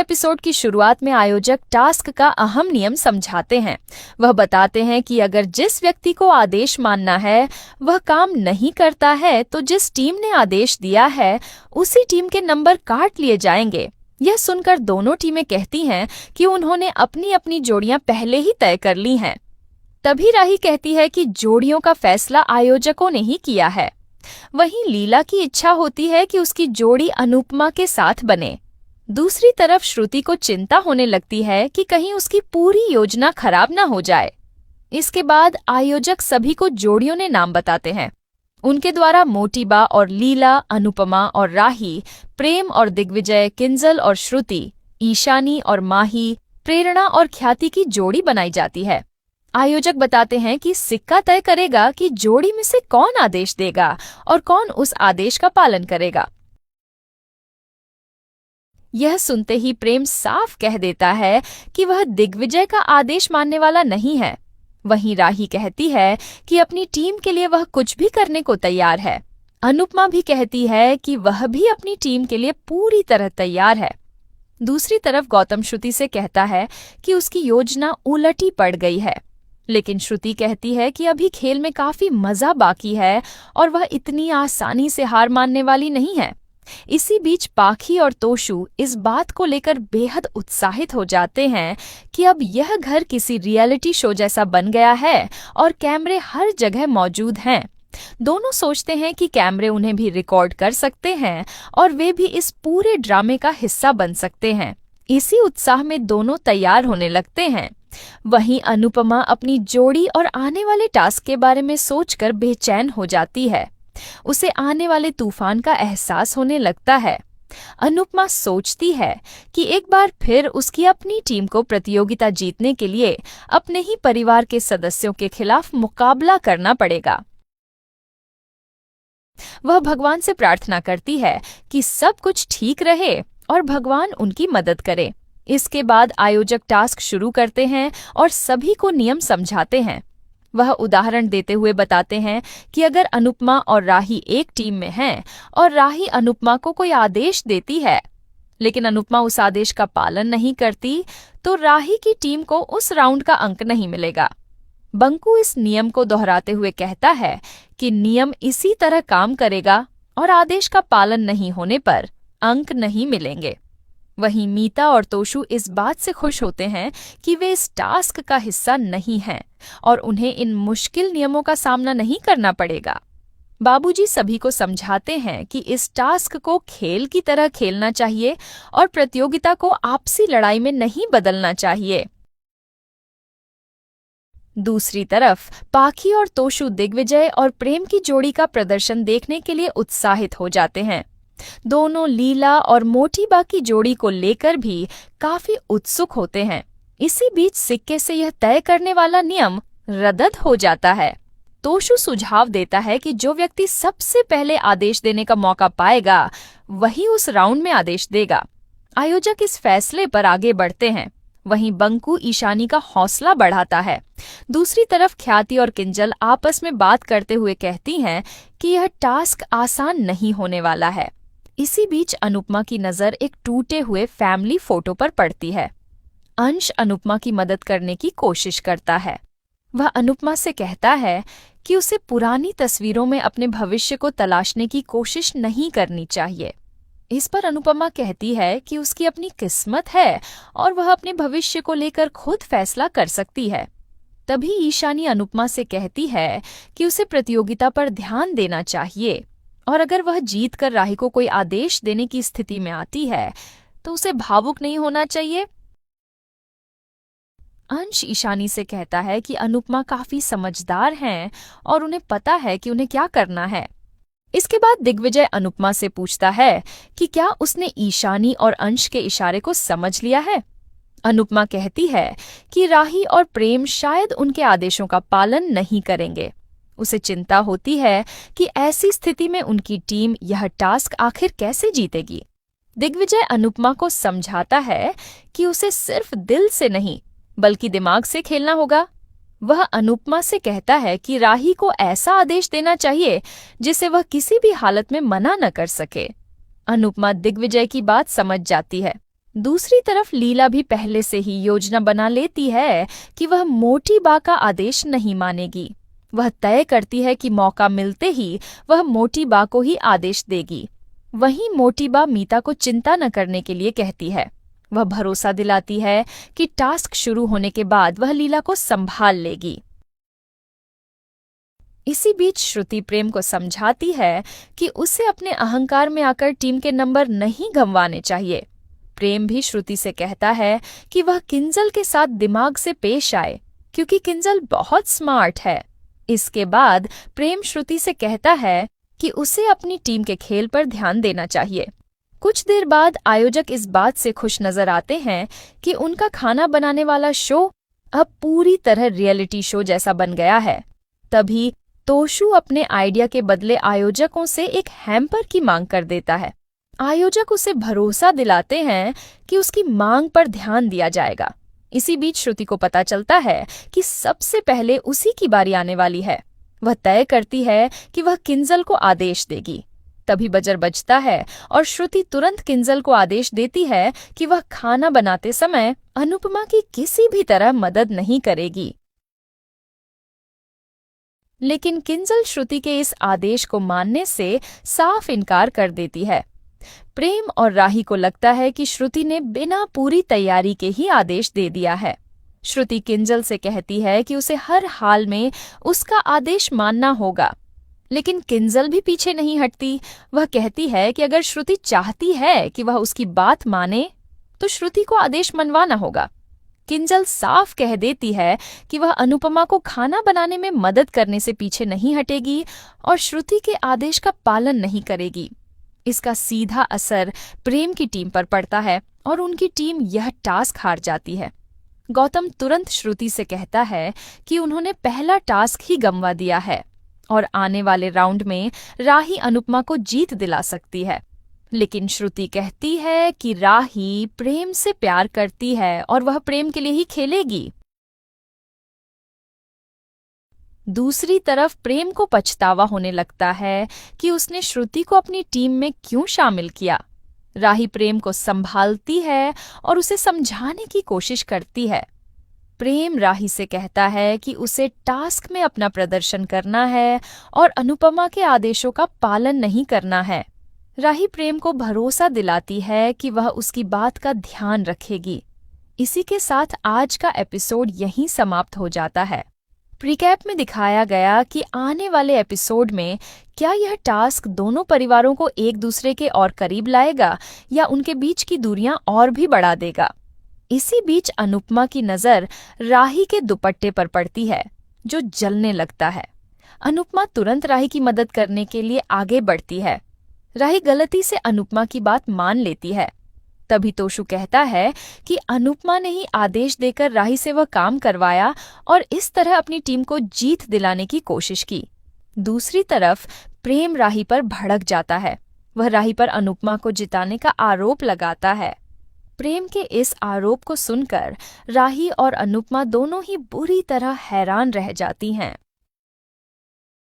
Episode की शुरुआत में आयोजक टास्क का अहम नियम समझाते हैं। वह बताते हैं कि अगर जिस व्यक्ति को आदेश मानना है वह काम नहीं करता है तो जिस टीम ने आदेश दिया है उसी टीम के नंबर काट लिए जाएंगे। यह सुनकर दोनों टीमें कहती हैं कि उन्होंने अपनी अपनी जोड़ियां पहले ही तय कर ली हैं। तभी राही कहती है कि जोड़ियों का फैसला आयोजकों ने ही किया है। वहीं लीला की इच्छा होती है कि उसकी जोड़ी अनुपमा के साथ बने। दूसरी तरफ श्रुति को चिंता होने लगती है कि कहीं उसकी पूरी योजना खराब न हो जाए। इसके बाद आयोजक सभी को जोड़ियों ने नाम बताते हैं। उनके द्वारा मोटीबा और लीला, अनुपमा और राही, प्रेम और दिग्विजय, किंजल और श्रुति, ईशानी और माही, प्रेरणा और ख्याति की जोड़ी बनाई जाती है। आयोजक बताते हैं कि सिक्का तय करेगा कि जोड़ी में से कौन आदेश देगा और कौन उस आदेश का पालन करेगा। यह सुनते ही प्रेम साफ कह देता है कि वह दिग्विजय का आदेश मानने वाला नहीं है। वहीं राही कहती है कि अपनी टीम के लिए वह कुछ भी करने को तैयार है। अनुपमा भी कहती है कि वह भी अपनी टीम के लिए पूरी तरह तैयार है। दूसरी तरफ गौतम श्रुति से कहता है कि उसकी योजना उलटी पड़ गई है, लेकिन श्रुति कहती है कि अभी खेल में काफी मजा बाकी है और वह इतनी आसानी से हार मानने वाली नहीं है। इसी बीच पाखी और तोशु इस बात को लेकर बेहद उत्साहित हो जाते हैं कि अब यह घर किसी रियलिटी शो जैसा बन गया है और कैमरे हर जगह मौजूद हैं। दोनों सोचते हैं कि कैमरे उन्हें भी रिकॉर्ड कर सकते हैं और वे भी इस पूरे ड्रामे का हिस्सा बन सकते हैं। इसी उत्साह में दोनों तैयार होने लगते हैं। वहीं अनुपमा अपनी जोड़ी और आने वाले टास्क के बारे में सोचकर बेचैन हो जाती है। उसे आने वाले तूफान का एहसास होने लगता है। अनुपमा सोचती है कि एक बार फिर उसकी अपनी टीम को प्रतियोगिता जीतने के लिए अपने ही परिवार के सदस्यों के खिलाफ मुकाबला करना पड़ेगा। वह भगवान से प्रार्थना करती है कि सब कुछ ठीक रहे और भगवान उनकी मदद करे। इसके बाद आयोजक टास्क शुरू करते हैं और सभी को नियम समझाते हैं। वह उदाहरण देते हुए बताते हैं कि अगर अनुपमा और राही एक टीम में हैं और राही अनुपमा को कोई आदेश देती है, लेकिन अनुपमा उस आदेश का पालन नहीं करती, तो राही की टीम को उस राउंड का अंक नहीं मिलेगा। बंकू इस नियम को दोहराते हुए कहता है कि नियम इसी तरह काम करेगा और आदेश का पालन नहीं होने पर अंक नहीं मिलेंगे। वहीं मीता और तोशु इस बात से खुश होते हैं कि वे इस टास्क का हिस्सा नहीं हैं और उन्हें इन मुश्किल नियमों का सामना नहीं करना पड़ेगा। बाबूजी सभी को समझाते हैं कि इस टास्क को खेल की तरह खेलना चाहिए और प्रतियोगिता को आपसी लड़ाई में नहीं बदलना चाहिए। दूसरी तरफ पाखी और तोशु दिग्विजय और प्रेम की जोड़ी का प्रदर्शन देखने के लिए उत्साहित हो जाते हैं। दोनों लीला और मोटीबा की जोड़ी को लेकर भी काफी उत्सुक होते हैं। इसी बीच सिक्के से यह तय करने वाला नियम रद्द हो जाता है। तोशु सुझाव देता है कि जो व्यक्ति सबसे पहले आदेश देने का मौका पाएगा वही उस राउंड में आदेश देगा। आयोजक इस फैसले पर आगे बढ़ते हैं। वहीं बंकू ईशानी का हौसला बढ़ाता है। दूसरी तरफ ख्याति और किंजल आपस में बात करते हुए कहती हैं कि यह टास्क आसान नहीं होने वाला है। इसी बीच अनुपमा की नजर एक टूटे हुए फैमिली फोटो पर पड़ती है। अंश अनुपमा की मदद करने की कोशिश करता है। वह अनुपमा से कहता है कि उसे पुरानी तस्वीरों में अपने भविष्य को तलाशने की कोशिश नहीं करनी चाहिए। इस पर अनुपमा कहती है कि उसकी अपनी किस्मत है और वह अपने भविष्य को लेकर खुद फैसला कर सकती है। तभी ईशानी अनुपमा से कहती है कि उसे प्रतियोगिता पर ध्यान देना चाहिए और अगर वह जीत कर राही को कोई आदेश देने की स्थिति में आती है तो उसे भावुक नहीं होना चाहिए। अंश ईशानी से कहता है कि अनुपमा काफी समझदार हैं और उन्हें पता है कि उन्हें क्या करना है। इसके बाद दिग्विजय अनुपमा से पूछता है कि क्या उसने ईशानी और अंश के इशारे को समझ लिया है। अनुपमा कहती है कि राही और प्रेम शायद उनके आदेशों का पालन नहीं करेंगे। उसे चिंता होती है कि ऐसी स्थिति में उनकी टीम यह टास्क आखिर कैसे जीतेगी। दिग्विजय अनुपमा को समझाता है कि उसे सिर्फ दिल से नहीं बल्कि दिमाग से खेलना होगा। वह अनुपमा से कहता है कि राही को ऐसा आदेश देना चाहिए जिसे वह किसी भी हालत में मना न कर सके। अनुपमा दिग्विजय की बात समझ जाती है। दूसरी तरफ लीला भी पहले से ही योजना बना लेती है कि वह मोटी बा का आदेश नहीं मानेगी। वह तय करती है कि मौका मिलते ही वह मोटी बा को ही आदेश देगी। वहीं मोटी बा मीता को चिंता न करने के लिए कहती है। वह भरोसा दिलाती है कि टास्क शुरू होने के बाद वह लीला को संभाल लेगी। इसी बीच श्रुति प्रेम को समझाती है कि उसे अपने अहंकार में आकर टीम के नंबर नहीं गंवाने चाहिए। प्रेम भी श्रुति से कहता है कि वह किंजल के साथ दिमाग से पेश आए, क्योंकि किंजल बहुत स्मार्ट है। इसके बाद प्रेम श्रुति से कहता है कि उसे अपनी टीम के खेल पर ध्यान देना चाहिए। कुछ देर बाद आयोजक इस बात से खुश नजर आते हैं कि उनका खाना बनाने वाला शो अब पूरी तरह रियलिटी शो जैसा बन गया है। तभी तोशु अपने आइडिया के बदले आयोजकों से एक हैम्पर की मांग कर देता है। आयोजक उसे भरोसा दिलाते हैं कि उसकी मांग पर ध्यान दिया जाएगा। इसी बीच श्रुति को पता चलता है कि सबसे पहले उसी की बारी आने वाली है। वह तय करती है कि वह किंजल को आदेश देगी। तभी बजर बजता है और श्रुति तुरंत किंजल को आदेश देती है कि वह खाना बनाते समय अनुपमा की किसी भी तरह मदद नहीं करेगी। लेकिन किंजल श्रुति के इस आदेश को मानने से साफ इनकार कर देती है। प्रेम और राही को लगता है कि श्रुति ने बिना पूरी तैयारी के ही आदेश दे दिया है। श्रुति किंजल से कहती है कि उसे हर हाल में उसका आदेश मानना होगा, लेकिन किंजल भी पीछे नहीं हटती। वह कहती है कि अगर श्रुति चाहती है कि वह उसकी बात माने तो श्रुति को आदेश मनवाना होगा। किंजल साफ कह देती है कि वह अनुपमा को खाना बनाने में मदद करने से पीछे नहीं हटेगी और श्रुति के आदेश का पालन नहीं करेगी। इसका सीधा असर प्रेम की टीम पर पड़ता है और उनकी टीम यह टास्क हार जाती है। गौतम तुरंत श्रुति से कहता है कि उन्होंने पहला टास्क ही गंवा दिया है और आने वाले राउंड में राही अनुपमा को जीत दिला सकती है। लेकिन श्रुति कहती है कि राही प्रेम से प्यार करती है और वह प्रेम के लिए ही खेलेगी। दूसरी तरफ प्रेम को पछतावा होने लगता है कि उसने श्रुति को अपनी टीम में क्यों शामिल किया। राही प्रेम को संभालती है और उसे समझाने की कोशिश करती है। प्रेम राही से कहता है कि उसे टास्क में अपना प्रदर्शन करना है और अनुपमा के आदेशों का पालन नहीं करना है। राही प्रेम को भरोसा दिलाती है कि वह उसकी बात का ध्यान रखेगी। इसी के साथ आज का एपिसोड यहीं समाप्त हो जाता है। प्रीकैप में दिखाया गया कि आने वाले एपिसोड में क्या यह टास्क दोनों परिवारों को एक दूसरे के और करीब लाएगा या उनके बीच की दूरियां और भी बढ़ा देगा। इसी बीच अनुपमा की नज़र राही के दुपट्टे पर पड़ती है जो जलने लगता है। अनुपमा तुरंत राही की मदद करने के लिए आगे बढ़ती है। राही गलती से अनुपमा की बात मान लेती है। तभी तोशु कहता है कि अनुपमा ने ही आदेश देकर राही से वह काम करवाया और इस तरह अपनी टीम को जीत दिलाने की कोशिश की। दूसरी तरफ प्रेम राही पर भड़क जाता है। वह राही पर अनुपमा को जिताने का आरोप लगाता है। प्रेम के इस आरोप को सुनकर राही और अनुपमा दोनों ही बुरी तरह हैरान रह जाती हैं।